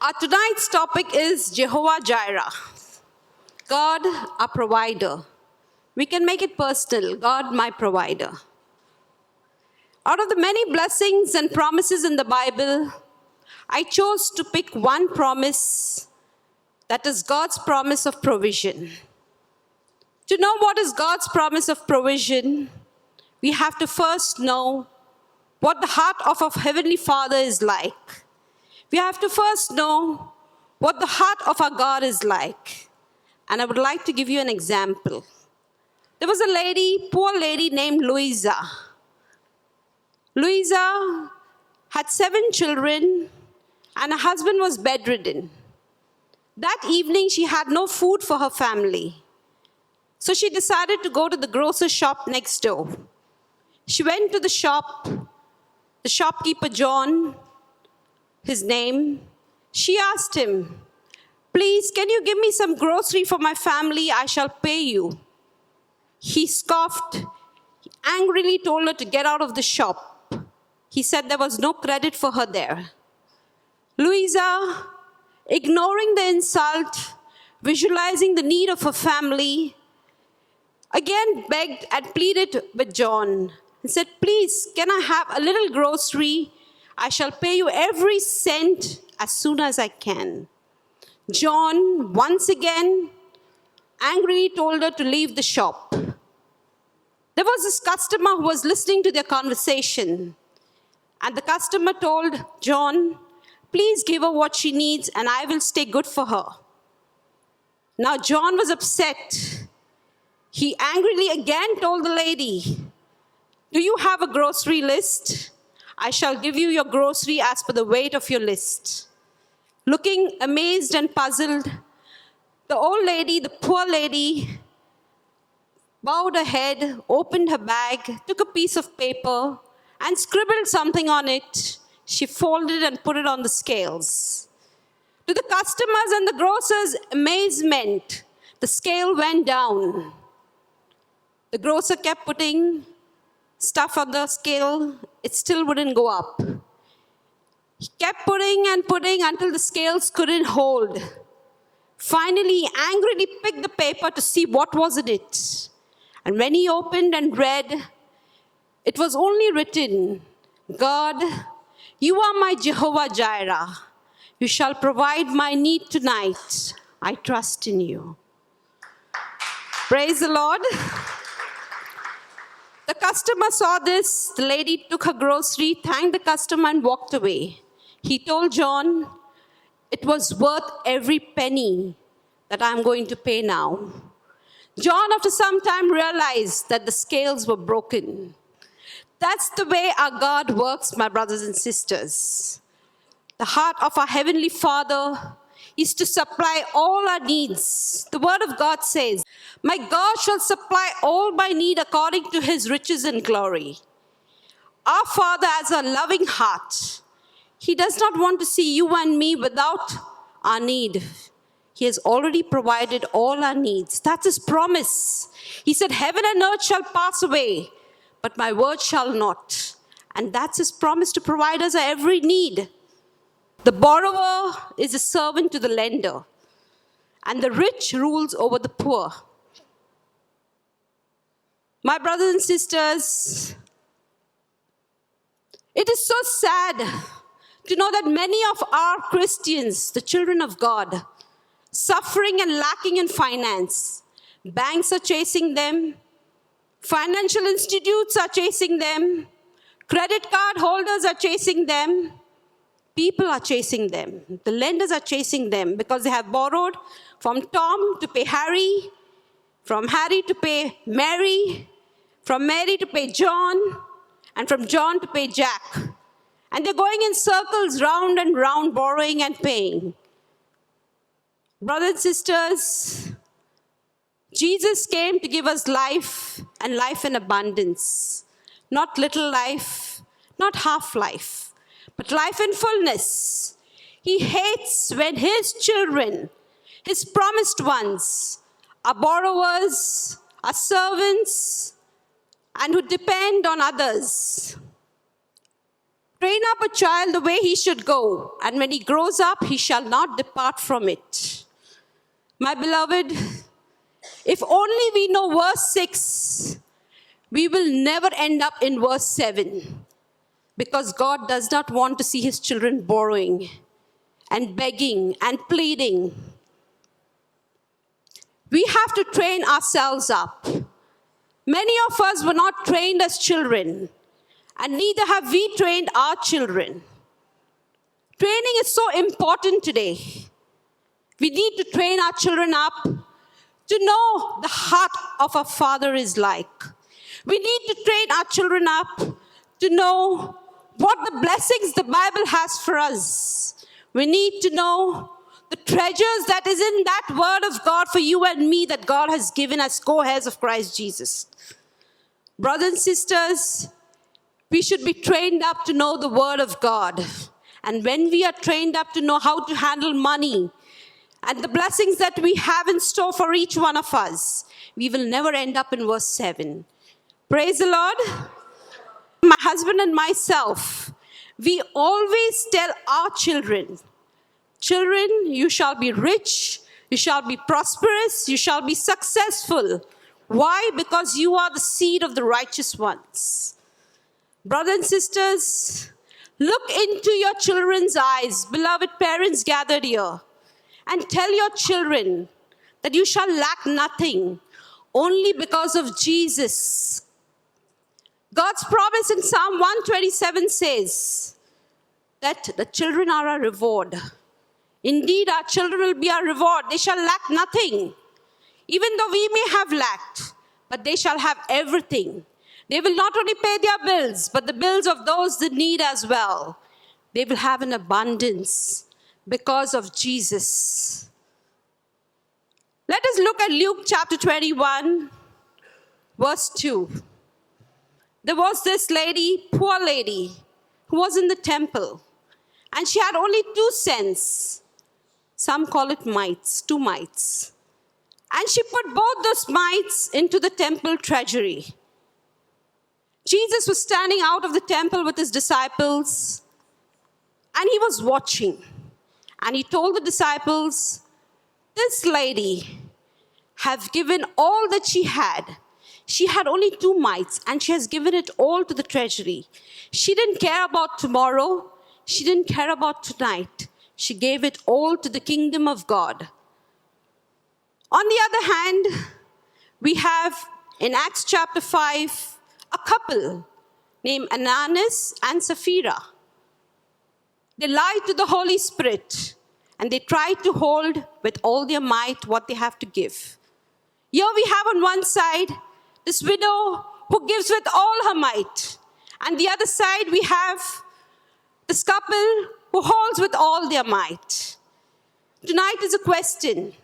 Our tonight's topic is Jehovah Jireh, God, our provider. We can make it personal, God, my provider. Out of the many blessings and promises in the Bible, I chose to pick one promise, that is God's promise of provision. To know what is God's promise of provision, we have to first know what the heart of our Heavenly Father is like. We have to first know what the heart of our God is like. And I would like to give you an example. There was a lady, poor lady named Louisa. Louisa had 7 children and her husband was bedridden. That evening, she had no food for her family. So she decided to go to the grocer's shop next door. She went to the shop, the shopkeeper John, his name. She asked him, "Please, can you give me some grocery for my family? I shall pay you." He scoffed. He angrily told her to get out of the shop. He said there was no credit for her there. Louisa, ignoring the insult, visualizing the need of her family, again begged and pleaded with John and said, "Please, can I have a little grocery? I shall pay you every cent as soon as I can." John, once again, angrily told her to leave the shop. There was this customer who was listening to their conversation. And the customer told John, "Please give her what she needs and I will stay good for her." Now John was upset. He angrily again told the lady, "Do you have a grocery list? I shall give you your grocery as per the weight of your list." Looking amazed and puzzled, the old lady, the poor lady, bowed her head, opened her bag, took a piece of paper, and scribbled something on it. She folded and put it on the scales. To the customers and the grocer's amazement, the scale went down. The grocer kept putting stuff on the scale, it still wouldn't go up. He kept putting and putting until the scales couldn't hold. Finally, he angrily picked the paper to see what was in it. And when he opened and read, it was only written, "God, you are my Jehovah Jireh. You shall provide my need tonight. I trust in you." Praise the Lord. The customer saw this. The lady took her grocery, thanked the customer, and walked away. He told John, "It was worth every penny that I'm going to pay now." John, after some time, realized that the scales were broken. That's the way our God works, my brothers and sisters. The heart of our Heavenly Father is to supply all our needs. The Word of God says, "My God shall supply all my need according to His riches and glory." Our Father has a loving heart. He does not want to see you and me without our need. He has already provided all our needs. That's His promise. He said, "Heaven and earth shall pass away, but my word shall not." And that's His promise, to provide us our every need. The borrower is a servant to the lender, and the rich rules over the poor. My brothers and sisters, it is so sad to know that many of our Christians, the children of God, suffering and lacking in finance. Banks are chasing them. Financial institutes are chasing them. Credit card holders are chasing them. People are chasing them. The lenders are chasing them because they have borrowed from Tom to pay Harry, from Harry to pay Mary, from Mary to pay John, and from John to pay Jack. And they're going in circles round and round, borrowing and paying. Brothers and sisters, Jesus came to give us life and life in abundance. Not little life, not half life, but life in fullness. He hates when his children, his promised ones, are borrowers, are servants, and who depend on others. Train up a child the way he should go, and when he grows up, he shall not depart from it. My beloved, if only we know verse 6, we will never end up in verse 7, because God does not want to see his children borrowing and begging and pleading. We have to train ourselves up. Many of us were not trained as children, and neither have we trained our children. Training is so important today. We need to train our children up to know the heart of a father is like. We need to train our children up to know what the blessings the Bible has for us. We need to know the treasures that is in that word of God for you and me that God has given as co-heirs of Christ Jesus. Brothers and sisters, we should be trained up to know the word of God. And when we are trained up to know how to handle money and the blessings that we have in store for each one of us, we will never end up in verse 7. Praise the Lord. My husband and myself, we always tell our children, children, you shall be rich, you shall be prosperous, you shall be successful. Why? Because you are the seed of the righteous ones. Brothers and sisters, look into your children's eyes, beloved parents gathered here, and tell your children that you shall lack nothing only because of Jesus. God's promise in Psalm 127 says that the children are a reward. Indeed, our children will be our reward. They shall lack nothing. Even though we may have lacked, but they shall have everything. They will not only pay their bills, but the bills of those that need as well. They will have an abundance because of Jesus. Let us look at Luke chapter 21, verse 2. There was this lady, poor lady, who was in the temple, and she had only 2 cents. Some call it mites, 2 mites. And she put both those mites into the temple treasury. Jesus was standing out of the temple with his disciples, and he was watching. And he told the disciples, this lady have given all that she had. She had only 2 mites, and she has given it all to the treasury. She didn't care about tomorrow. She didn't care about tonight. She gave it all to the kingdom of God. On the other hand, we have in Acts chapter 5, a couple named Ananias and Sapphira. They lied to the Holy Spirit, and they tried to hold with all their might what they have to give. Here we have on one side this widow who gives with all her might. And the other side we have this couple who holds with all their might. Tonight is a question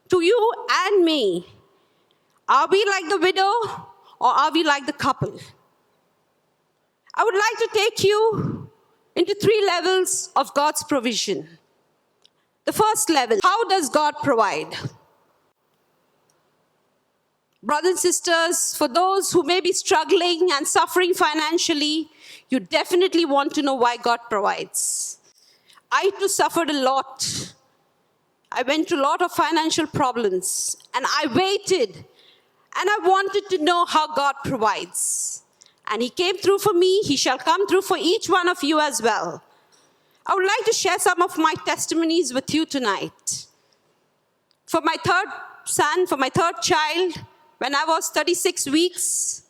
to you and me. Are we like the widow or are we like the couple? I would like to take you into 3 levels of God's provision. The first level, how does God provide? Brothers and sisters, for those who may be struggling and suffering financially, you definitely want to know why God provides. I too suffered a lot. I went through a lot of financial problems, and I waited, and I wanted to know how God provides. And he came through for me. He shall come through for each one of you as well. I would like to share some of my testimonies with you tonight. For my 3rd son, for my 3rd child, when I was 36 weeks,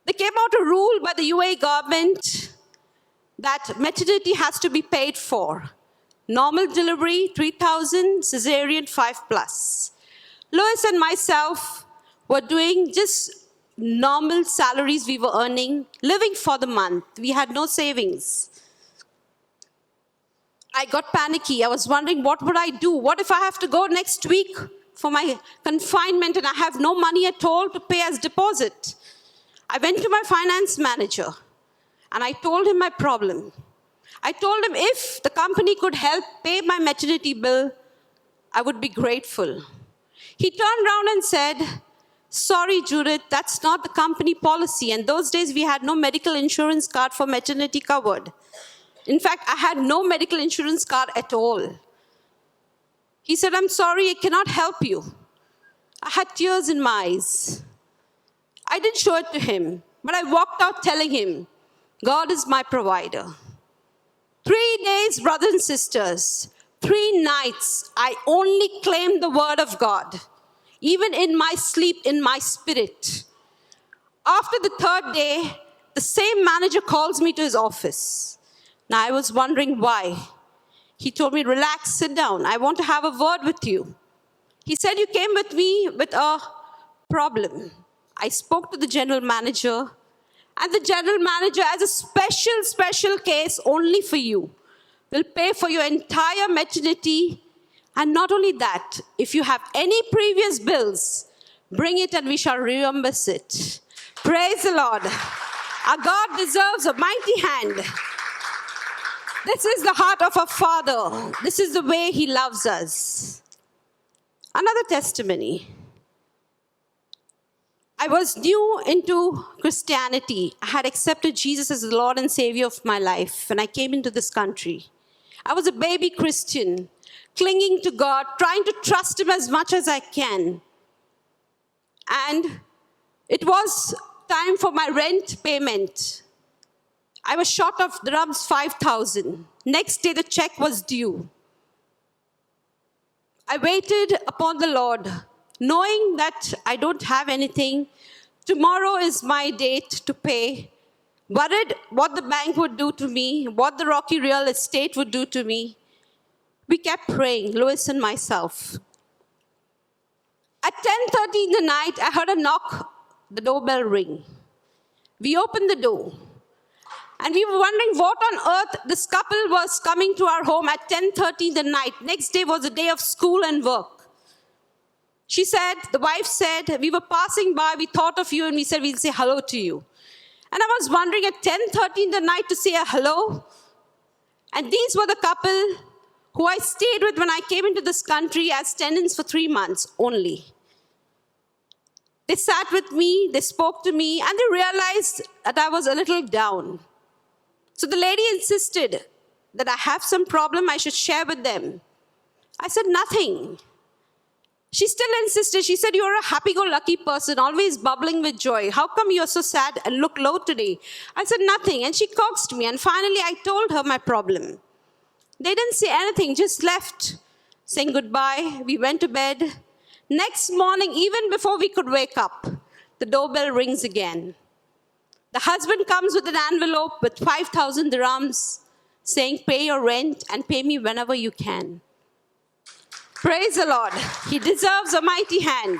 there came out a rule by the UAE government that maternity has to be paid for. Normal delivery, 3,000, cesarean, 5+. Lois and myself were doing just normal salaries we were earning, living for the month. We had no savings. I got panicky. I was wondering, what would I do? What if I have to go next week for my confinement and I have no money at all to pay as deposit? I went to my finance manager and I told him my problem. I told him if the company could help pay my maternity bill, I would be grateful. He turned around and said, sorry, Judith, that's not the company policy. And those days we had no medical insurance card for maternity covered. In fact, I had no medical insurance card at all. He said, I'm sorry, I cannot help you. I had tears in my eyes. I didn't show it to him, but I walked out telling him, God is my provider. 3 days, brothers and sisters, 3 nights, I only claimed the word of God, even in my sleep, in my spirit. After the 3rd day, the same manager calls me to his office. Now, I was wondering why. He told me, relax, sit down. I want to have a word with you. He said, you came with me with a problem. I spoke to the general manager, and the general manager, as a special case only for you, will pay for your entire maternity. And not only that, if you have any previous bills, bring it and we shall reimburse it. Praise the Lord. Our God deserves a mighty hand. This is the heart of a father. This is the way he loves us. Another testimony. I was new into Christianity. I had accepted Jesus as the Lord and Savior of my life when I came into this country. I was a baby Christian, clinging to God, trying to trust Him as much as I can. And it was time for my rent payment. I was short of dirhams 5,000. Next day, the check was due. I waited upon the Lord, knowing that I don't have anything. Tomorrow is my date to pay. Worried what the bank would do to me, what the Rocky real estate would do to me. We kept praying, Lois and myself. At 10:30 in the night, I heard a knock, the doorbell ring. We opened the door. And we were wondering what on earth this couple was coming to our home at 10:30 in the night. Next day was a day of school and work. She said, the wife said, we were passing by, we thought of you, and we said we'll say hello to you. And I was wondering at 10:30 in the night to say a hello. And these were the couple who I stayed with when I came into this country as tenants for 3 months only. They sat with me, they spoke to me, and they realized that I was a little down. So the lady insisted that I have some problem I should share with them. I said, nothing. She still insisted. She said, you're a happy-go-lucky person, always bubbling with joy. How come you're so sad and look low today? I said, nothing. And she coaxed me. And finally, I told her my problem. They didn't say anything, just left, saying goodbye. We went to bed. Next morning, even before we could wake up, the doorbell rings again. The husband comes with an envelope with 5,000 dirhams, saying, pay your rent and pay me whenever you can. Praise the Lord. He deserves a mighty hand.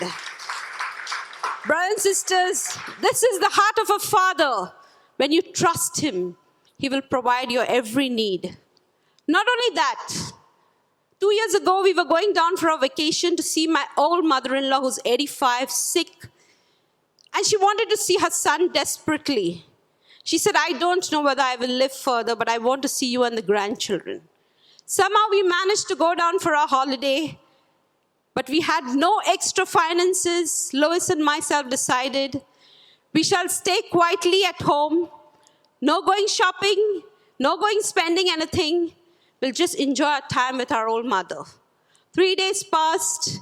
Brothers and sisters, this is the heart of a father. When you trust Him, He will provide your every need. Not only that, 2 years ago, we were going down for a vacation to see my old mother-in-law, who's 85, sick. And she wanted to see her son desperately. She said, I don't know whether I will live further, but I want to see you and the grandchildren. Somehow we managed to go down for our holiday, but we had no extra finances. Lois and myself decided we shall stay quietly at home, no going shopping, no going spending anything. We'll just enjoy our time with our old mother. 3 days passed.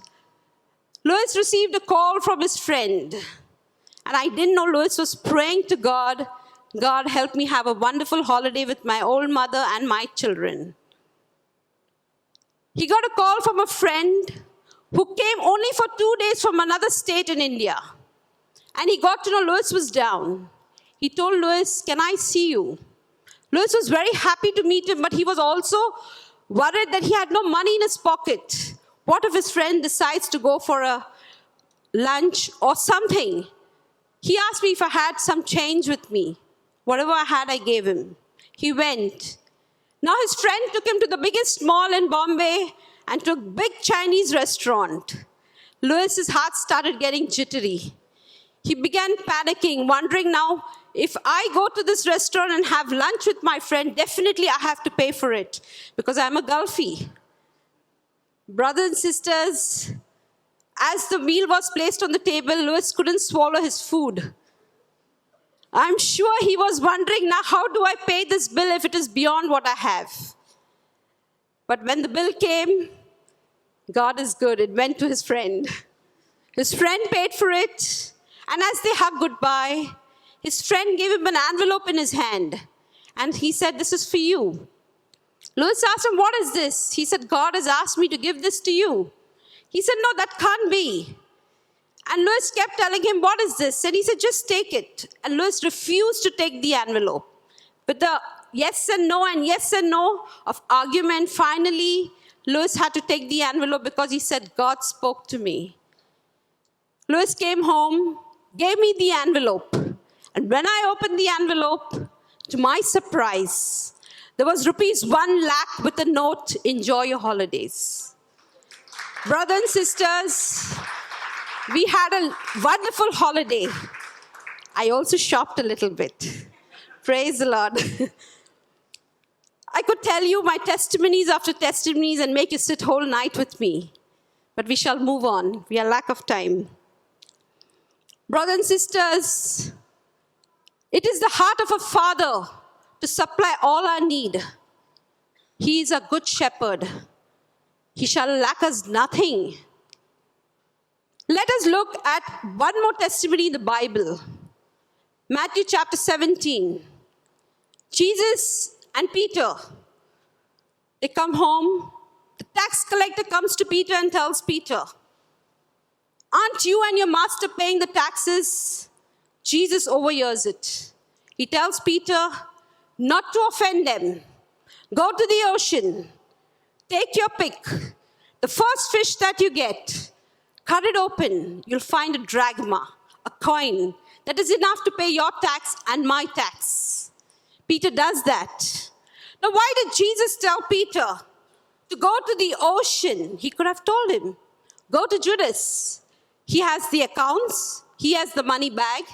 Lois received a call from his friend. And I didn't know Lois was praying to God, God, help me have a wonderful holiday with my old mother and my children. He got a call from a friend who came only for 2 days from another state in India. And he got to know Lois was down. He told Lois, can I see you? Lois was very happy to meet him, but he was also worried that he had no money in his pocket. What if his friend decides to go for a lunch or something? He asked me if I had some change with me. Whatever I had, I gave him. He went. Now his friend took him to the biggest mall in Bombay and to a big Chinese restaurant. Lewis's heart started getting jittery. He began panicking, wondering now, if I go to this restaurant and have lunch with my friend, definitely I have to pay for it because I'm a Gulfie. Brothers and sisters, as the meal was placed on the table, Lewis couldn't swallow his food. I'm sure he was wondering, now how do I pay this bill if it is beyond what I have? But when the bill came, God is good. It went to his friend. His friend paid for it. And as they hugged goodbye, his friend gave him an envelope in his hand. And he said, this is for you. Lewis asked him, what is this? He said, God has asked me to give this to you. He said, no, that can't be. And Lewis kept telling him, what is this? And he said, just take it. And Lewis refused to take the envelope. With the yes and no of argument, finally, Lewis had to take the envelope because he said, God spoke to me. Lewis came home, gave me the envelope. And when I opened the envelope, to my surprise, there was rupees 1 lakh with a note, enjoy your holidays. Brothers and sisters, we had a wonderful holiday. I also shopped a little bit. Praise the Lord. I could tell you my testimonies after testimonies and make you sit whole night with me. But we shall move on. We are lack of time. Brothers and sisters, it is the heart of a father to supply all our need. He is a good shepherd. He shall lack us nothing. Let us look at one more testimony in the Bible. Matthew chapter 17. Jesus and Peter, they come home. The tax collector comes to Peter and tells Peter, aren't you and your master paying the taxes? Jesus overhears it. He tells Peter not to offend them. Go to the ocean. Take your pick. The first fish that you get, cut it open. You'll find a drachma, a coin that is enough to pay your tax and my tax. Peter does that. Now, why did Jesus tell Peter to go to the ocean? He could have told him, go to Judas. He has the accounts. He has the money bag.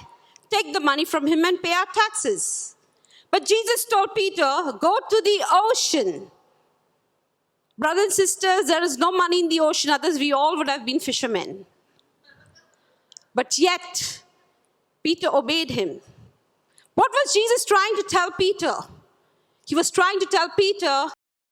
Take the money from him and pay our taxes. But Jesus told Peter, go to the ocean. Brothers and sisters, there is no money in the ocean, others we all would have been fishermen. But yet, Peter obeyed him. What was Jesus trying to tell Peter? He was trying to tell Peter,